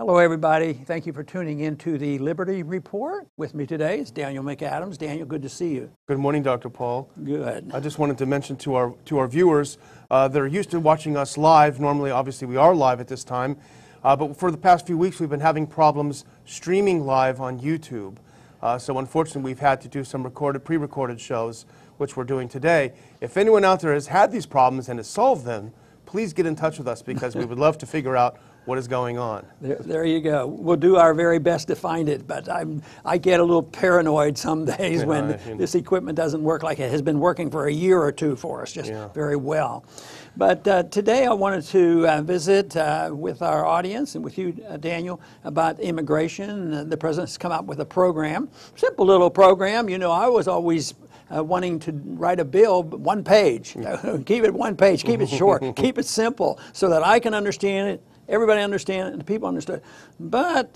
Hello, everybody. Thank you for tuning in to the Liberty Report. With me today is Daniel McAdams. Daniel, good to see you. Good morning, Dr. Paul. Good. I just wanted to mention to our viewers that are used to watching us live. Normally, obviously, we are live at this time. But for the past few weeks, we've been having problems streaming live on YouTube. So unfortunately, we've had to do some pre-recorded shows, which we're doing today. If anyone out there has had these problems and has solved them, please get in touch with us because we would love to figure out what is going on. There you go. We'll do our very best to find it, but I get a little paranoid some days when this equipment doesn't work like it has been working for a year or two for us, just very well. But today I wanted to visit with our audience and with you, Daniel, about immigration. The President's come up with a program, simple little program. You know, I was always wanting to write a bill, one page. Keep it one page, keep it short, keep it simple so that I can understand it, everybody understand it, and the people understand. But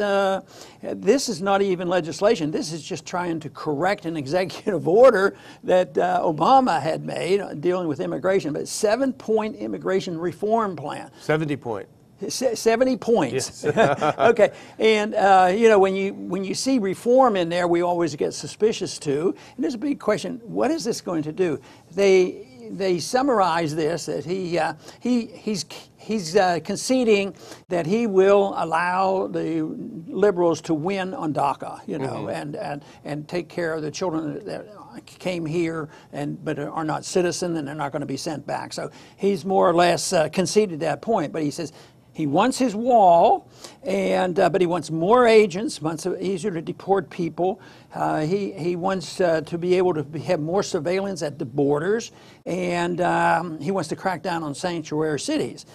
this is not even legislation. This is just trying to correct an executive order that Obama had made dealing with immigration, but 7-point immigration reform plan. 70-point. 70 points. Yes. Okay, and you know, when you see reform in there, we always get suspicious too. And there's a big question: what is this going to do? They summarize this that he's conceding that he will allow the liberals to win on DACA, you know, and take care of the children that came here but are not citizen and they're not going to be sent back. So he's more or less conceded that point. But he says he wants his wall, and but he wants more agents, wants it easier to deport people. He wants to be able to have more surveillance at the borders, and he wants to crack down on sanctuary cities.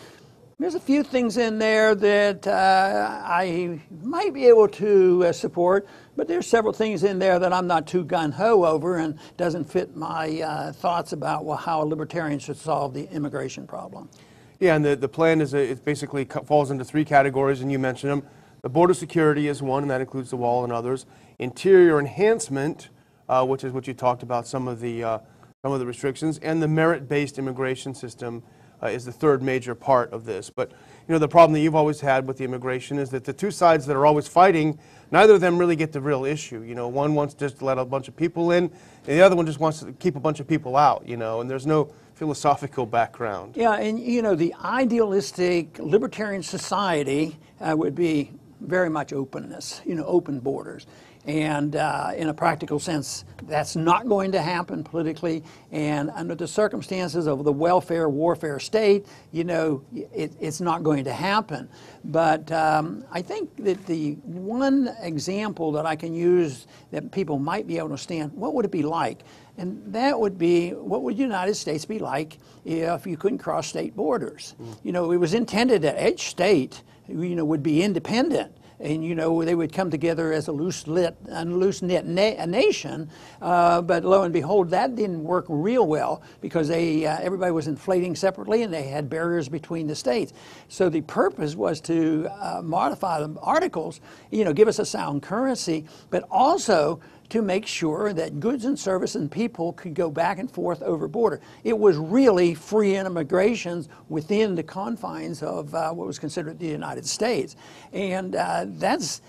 There's a few things in there that I might be able to support, but there's several things in there that I'm not too gung-ho over and doesn't fit my thoughts about how a libertarian should solve the immigration problem. Yeah, and the plan is it basically falls into three categories, and you mentioned them. The border security is one, and that includes the wall and others. Interior enhancement, which is what you talked about, some of the restrictions, and the merit-based immigration system is the third major part of this. But you know, the problem that you've always had with the immigration is that the two sides that are always fighting, neither of them really get the real issue. You know, one wants just to let a bunch of people in, and the other one just wants to keep a bunch of people out. You know, and there's no philosophical background. Yeah, and you know, the idealistic libertarian society would be very much openness, you know, open borders. And in a practical sense, that's not going to happen politically. And under the circumstances of the welfare warfare state, you know, it's not going to happen. But I think that the one example that I can use that people might be able to understand, what would it be like? And that would be, what would the United States be like if you couldn't cross state borders? You know, it was intended that each state, you know, would be independent. And, you know, they would come together as a loose-knit nation. But lo and behold, that didn't work real well because everybody was inflating separately and they had barriers between the states. So the purpose was to modify the articles, you know, give us a sound currency, but also to make sure that goods and services and people could go back and forth over border. It was really free immigration within the confines of what was considered the United States. And that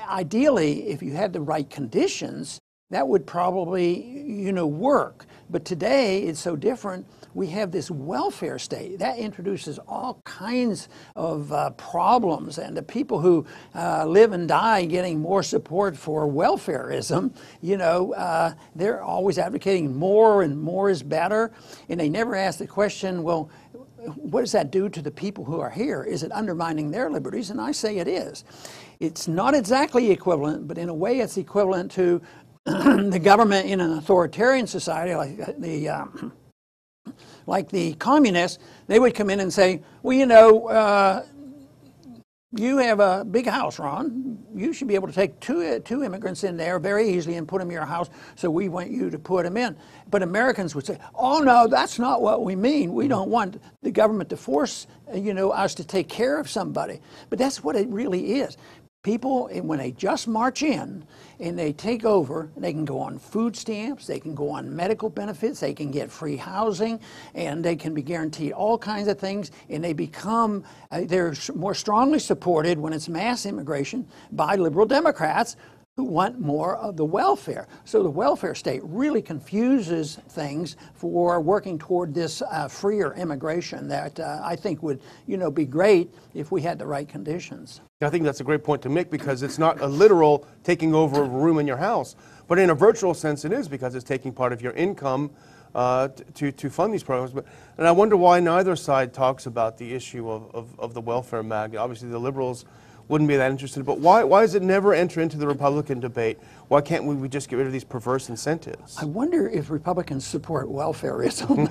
ideally, if you had the right conditions, that would probably, you know, work. But today it's so different. We have this welfare state that introduces all kinds of problems, and the people who live and die getting more support for welfarism, you know, they're always advocating more and more is better, and they never ask the question, well, what does that do to the people who are here? Is it undermining their liberties? And I say it is. It's not exactly equivalent, but in a way it's equivalent to the government in an authoritarian society like the communists. They would come in and say, well, you know, you have a big house, Ron. You should be able to take two immigrants in there very easily and put them in your house, so we want you to put them in. But Americans would say, oh, no, that's not what we mean. We don't want the government to force, you know, us to take care of somebody. But that's what it really is. People, when they just march in and they take over, they can go on food stamps, they can go on medical benefits, they can get free housing, and they can be guaranteed all kinds of things, and they become, they're more strongly supported when it's mass immigration by liberal Democrats who want more of the welfare. So the welfare state really confuses things for working toward this freer immigration that I think would, be great if we had the right conditions. I think that's a great point to make, because it's not a literal taking over a room in your house, but in a virtual sense it is, because it's taking part of your income to fund these programs. And I wonder why neither side talks about the issue of the welfare magnet. Obviously the liberals wouldn't be that interested, but why does it never enter into the Republican debate? Why can't we just get rid of these perverse incentives? I wonder if Republicans support welfareism.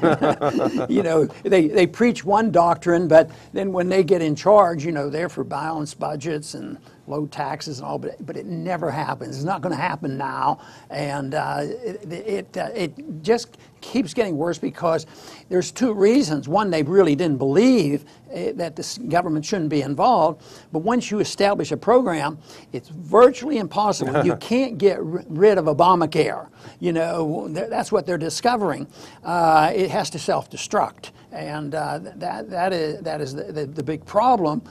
They preach one doctrine, but then when they get in charge, they're for balanced budgets and low taxes and all, but it never happens. It's not going to happen now, and it just keeps getting worse because there's two reasons. One, they really didn't believe that the government shouldn't be involved, but once you establish a program, it's virtually impossible. You can't get rid of Obamacare. That's what they're discovering. It has to self-destruct. And that is the big problem,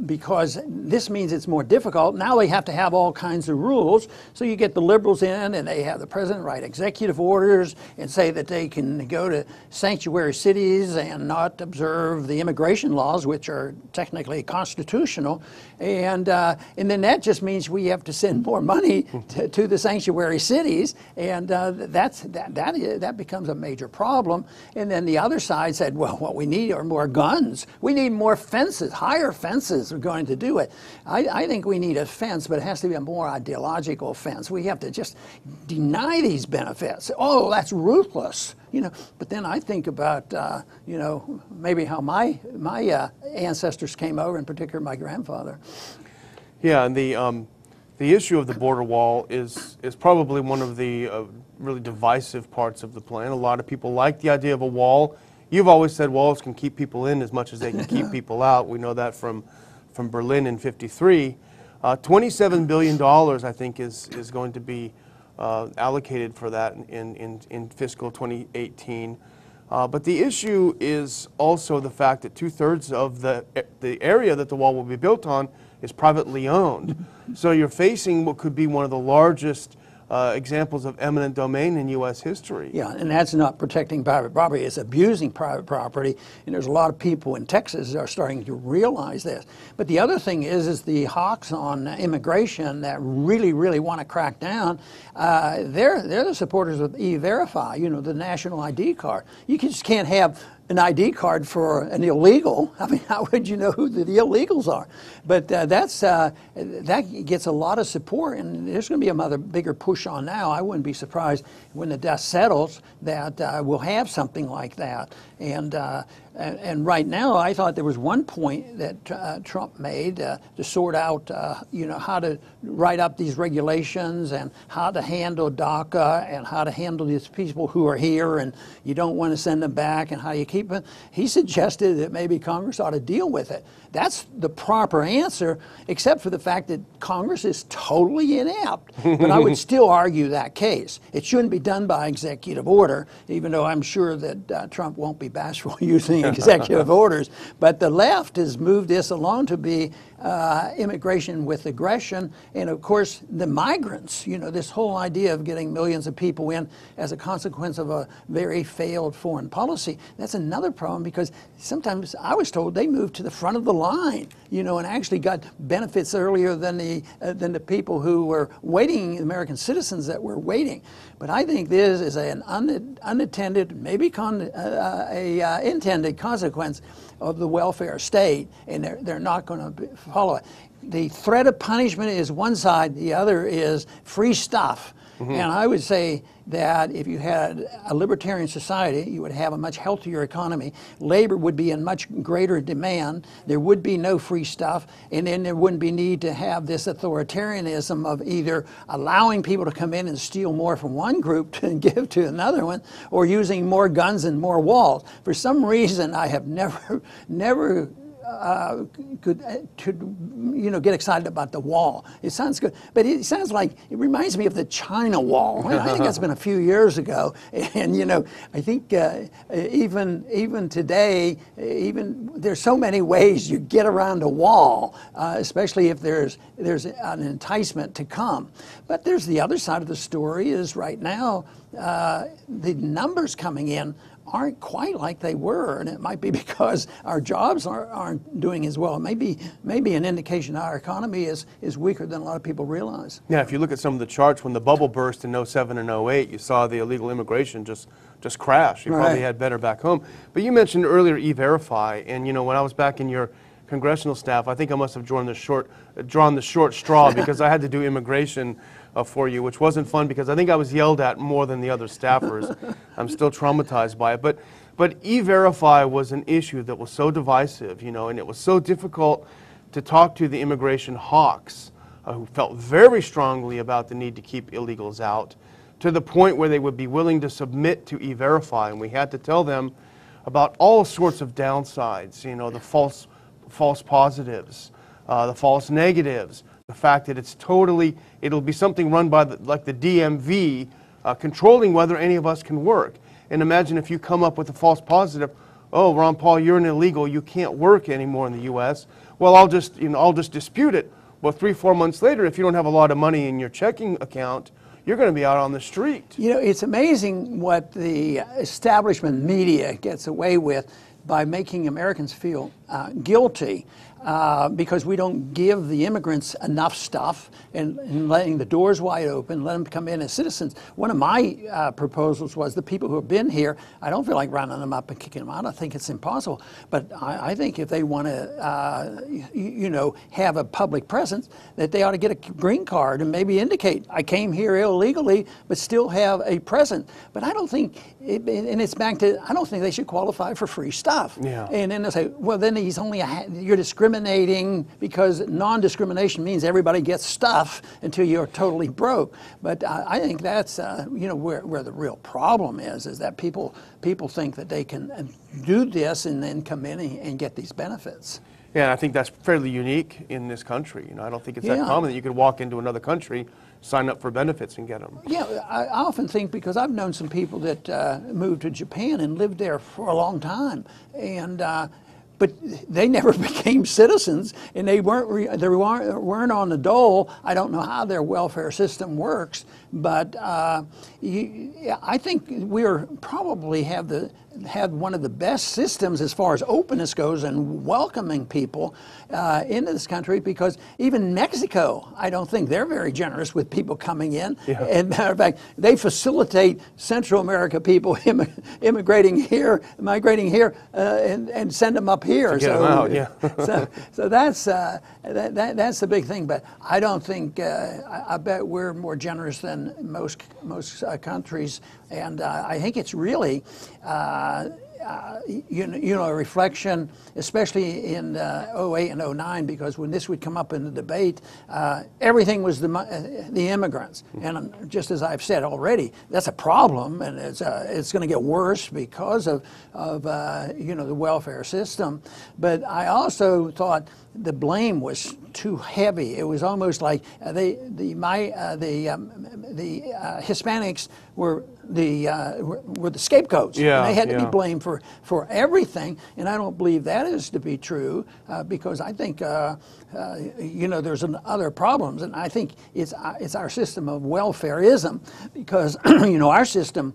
because this means it's more difficult. Now they have to have all kinds of rules. So you get the liberals in, and they have the president write executive orders and say that they can go to sanctuary cities and not observe the immigration laws, which are technically constitutional. And then that just means we have to send more money to the sanctuary cities, and that becomes a major problem. And then the other side said, well, what we need are more guns. We need more fences. Higher fences are going to do it. I think we need a fence, but it has to be a more ideological fence. We have to just deny these benefits. Oh, that's ruthless. But then I think about, maybe how my ancestors came over, in particular my grandfather. Yeah, and the issue of the border wall is probably one of the really divisive parts of the plan. A lot of people like the idea of a wall. You've always said walls can keep people in as much as they can keep people out. We know that from Berlin in '53. $27 billion, I think, is going to be allocated for that in fiscal 2018. But the issue is also the fact that 2/3 of the area that the wall will be built on is privately owned. So you're facing what could be one of the largest examples of eminent domain in U.S. history. Yeah, and that's not protecting private property, it's abusing private property, and there's a lot of people in Texas that are starting to realize this. But the other thing is the hawks on immigration that really, really want to crack down, they're the supporters of E-Verify, the national ID card. You just can't have an ID card for an illegal. I mean, how would you know who the illegals are? But that gets a lot of support, and there's going to be another bigger push on now. I wouldn't be surprised when the dust settles that we'll have something like that. And right now, I thought there was one point that Trump made to sort out, how to write up these regulations and how to handle DACA and how to handle these people who are here and you don't want to send them back and how you keep them. He suggested that maybe Congress ought to deal with it. That's the proper answer, except for the fact that Congress is totally inept. But I would still argue that case. It shouldn't be done by executive order, even though I'm sure that Trump won't be bashful using executive orders. But the left has moved this along to be immigration with aggression. And of course, the migrants, this whole idea of getting millions of people in as a consequence of a very failed foreign policy, that's another problem, because sometimes I was told they moved to the front of the line, and actually got benefits earlier than the people who were waiting, American citizens that were waiting. But I think this is an unattended, maybe intended consequence of the welfare state, and they're not going to follow it. The threat of punishment is one side, the other is free stuff. Mm-hmm. And I would say that if you had a libertarian society, you would have a much healthier economy. Labor would be in much greater demand. There would be no free stuff. And then there wouldn't be need to have this authoritarianism of either allowing people to come in and steal more from one group and give to another one, or using more guns and more walls. For some reason, I have never get excited about the wall. It sounds good, but it sounds like it reminds me of the China Wall. I think that's been a few years ago, and I think even today, there's so many ways you get around a wall, especially if there's an enticement to come. But there's the other side of the story is right now the numbers coming in aren't quite like they were, and it might be because our jobs aren't doing as well. Maybe an indication our economy is weaker than a lot of people realize. Yeah, if you look at some of the charts, when the bubble burst in 07 and 08, you saw the illegal immigration just crash. You probably had better back home. But you mentioned earlier E-Verify, and when I was back in your congressional staff, I think I must have drawn the short straw because I had to do immigration for you, which wasn't fun because I think I was yelled at more than the other staffers. I'm still traumatized by it. But E-Verify was an issue that was so divisive, and it was so difficult to talk to the immigration hawks who felt very strongly about the need to keep illegals out, to the point where they would be willing to submit to E-Verify, and we had to tell them about all sorts of downsides, the false positives, the false negatives, the fact that it'll be something run by like the DMV controlling whether any of us can work. And imagine if you come up with a false positive, oh, Ron Paul, you're an illegal, you can't work anymore in the U.S. Well, I'll just dispute it. Well, 3-4 months later, if you don't have a lot of money in your checking account, you're going to be out on the street. It's amazing what the establishment media gets away with by making Americans feel guilty because we don't give the immigrants enough stuff and letting the doors wide open, let them come in as citizens. One of my proposals was the people who have been here, I don't feel like rounding them up and kicking them out. I think it's impossible. But I think if they want to, have a public presence, that they ought to get a green card and maybe indicate, I came here illegally, but still have a presence. But I don't think, and it's back to, I don't think they should qualify for free stuff. Yeah. And then they say, well, then you're discriminating because non-discrimination means everybody gets stuff until you're totally broke. But I think that's where the real problem is that people think that they can do this and then come in and get these benefits. Yeah, and I think that's fairly unique in this country. I don't think it's that common that you could walk into another country, sign up for benefits and get them. Yeah, I often think, because I've known some people that moved to Japan and lived there for a long time, and but they never became citizens, and they weren't on the dole. I don't know how their welfare system works, but I think we're probably had one of the best systems as far as openness goes and welcoming people into this country, because even Mexico, I don't think they're very generous with people coming in. Yeah. And matter of fact, they facilitate Central America people migrating here, and send them up here. To get them out, yeah. so that's the big thing. But I don't think I bet we're more generous than most countries, and I think it's really a reflection, especially in 08 and 09, because when this would come up in the debate, everything was the immigrants. And just as I've said already, that's a problem, and it's going to get worse because of the welfare system. But I also thought the blame was too heavy. It was almost like the Hispanics were the scapegoats. Yeah, and they had to be blamed for everything, and I don't believe that is to be true, because I think there's other problems, and I think it's our system of welfareism, because our system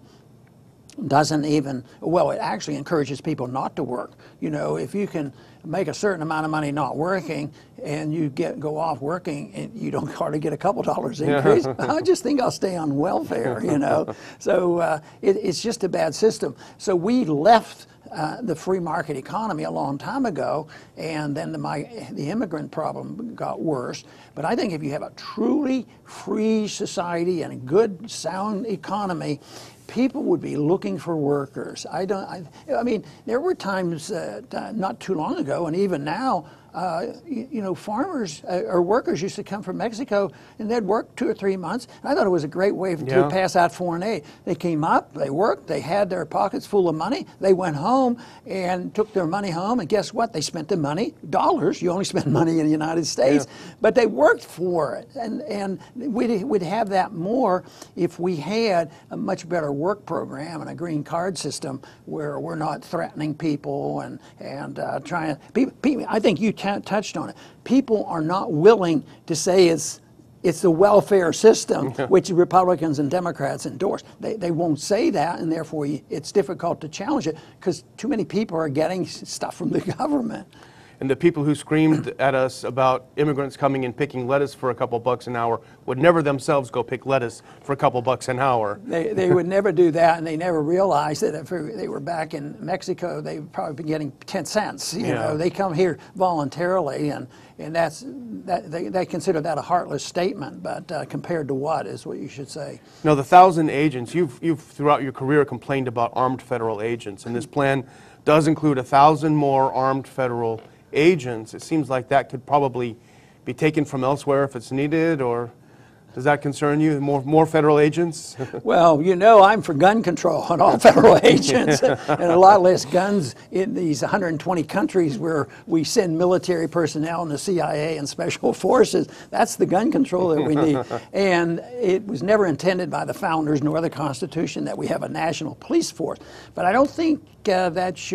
doesn't even, it actually encourages people not to work. If you can make a certain amount of money not working, and you go off working, and you don't hardly get a couple dollars increase, I just think I'll stay on welfare, So it's just a bad system. So we left the free market economy a long time ago, and then the immigrant problem got worse. But I think if you have a truly free society and a good, sound economy, people would be looking for workers. I mean, there were times not too long ago, and even now, farmers or workers used to come from Mexico and they'd work 2 or 3 months. And I thought it was a great way to pass out foreign aid. They came up, they worked, they had their pockets full of money, they went home and took their money home, and guess what? They spent the money, dollars. You only spend money in the United States, but they worked for it. And we'd have that more if we had a much better work program and a green card system where we're not threatening people and trying to. I think you touched on it. People are not willing to say it's the welfare system, which Republicans and Democrats endorse. They won't say that, and therefore it's difficult to challenge it because too many people are getting stuff from the government. And the people who screamed at us about immigrants coming and picking lettuce for a couple bucks an hour would never themselves go pick lettuce for a couple bucks an hour. They would never do that, and they never realized that if they were back in Mexico, they would probably be getting 10 cents. You know, they come here voluntarily, and they consider that a heartless statement. But compared to what is what you should say. Now, the 1,000 agents, you've throughout your career complained about armed federal agents, and this plan does include 1,000 more armed federal agents. It seems like that could probably be taken from elsewhere if it's needed, or does that concern you, more federal agents? Well, I'm for gun control on all federal agents and a lot less guns in these 120 countries where we send military personnel and the CIA and special forces. That's the gun control that we need. And it was never intended by the founders nor the Constitution that we have a national police force. But I don't think that's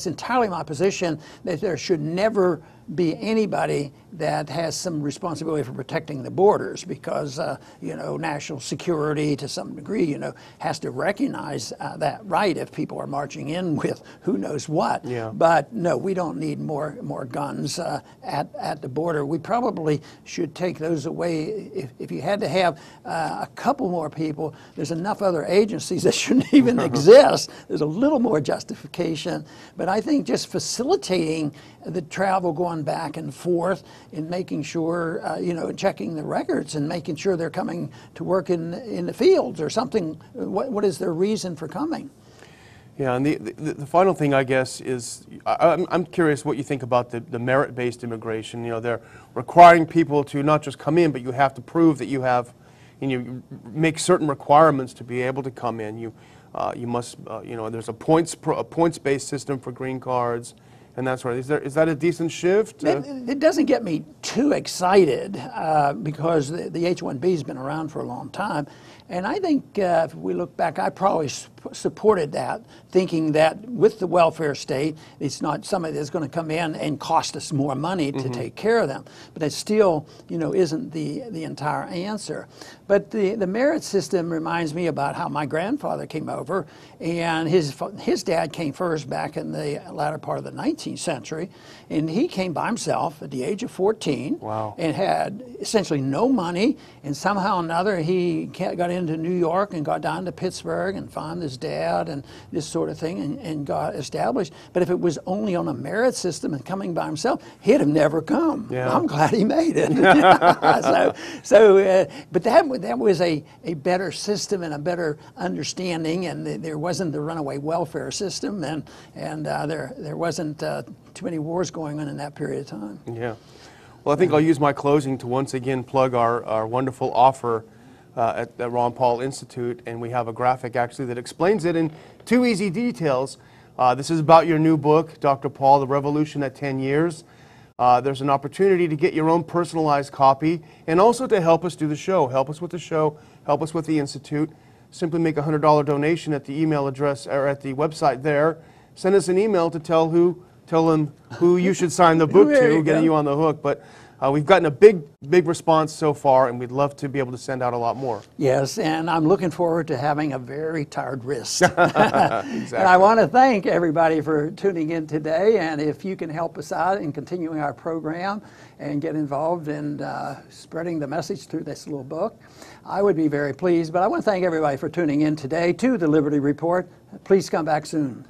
entirely my position, that there should never be anybody that has some responsibility for protecting the borders, because national security to some degree has to recognize that right if people are marching in with who knows what. But no, we don't need more guns at the border. We probably should take those away. If you had to have a couple more people, there's enough other agencies that shouldn't even exist. There's a little more justification, but I think just facilitating the travel going back and forth and making sure, checking the records and making sure they're coming to work in the fields or something. What is their reason for coming? Yeah, and the final thing, I guess, is I'm curious what you think about the merit-based immigration. They're requiring people to not just come in, but you have to prove that you have, you make certain requirements to be able to come in. You must, there's a points-based system for green cards. And that's right. Is that a decent shift? It doesn't get me too excited because the H-1B has been around for a long time. And I think if we look back, I probably supported that, thinking that with the welfare state, it's not somebody that's going to come in and cost us more money to take care of them. But it still, isn't the entire answer. But the merit system reminds me about how my grandfather came over, and his dad came first back in the latter part of the 19th century, and he came by himself at the age of 14. Wow. And had essentially no money, and somehow or another he got into New York and got down to Pittsburgh and found his dad and this sort of thing and got established. But if it was only on a merit system and coming by himself, he'd have never come. Yeah. I'm glad he made it. But that was a better system and a better understanding, and there wasn't the runaway welfare system, and there wasn't too many wars going on in that period of time. Yeah. Well, I think I'll use my closing to once again plug our wonderful offer at the Ron Paul Institute, and we have a graphic actually that explains it in 2 easy details. This is about your new book, Dr. Paul, The Revolution at 10 Years. There's an opportunity to get your own personalized copy and also to help us do the show. Help us with the show, help us with the Institute. Simply make a $100 donation at the email address or at the website there. Send us an email to tell them who you should sign the book to, getting you on the hook. But we've gotten a big response so far, and we'd love to be able to send out a lot more. Yes, and I'm looking forward to having a very tired wrist. Exactly. And I want to thank everybody for tuning in today, and if you can help us out in continuing our program and get involved in spreading the message through this little book, I would be very pleased. But I want to thank everybody for tuning in today to the Liberty Report. Please come back soon.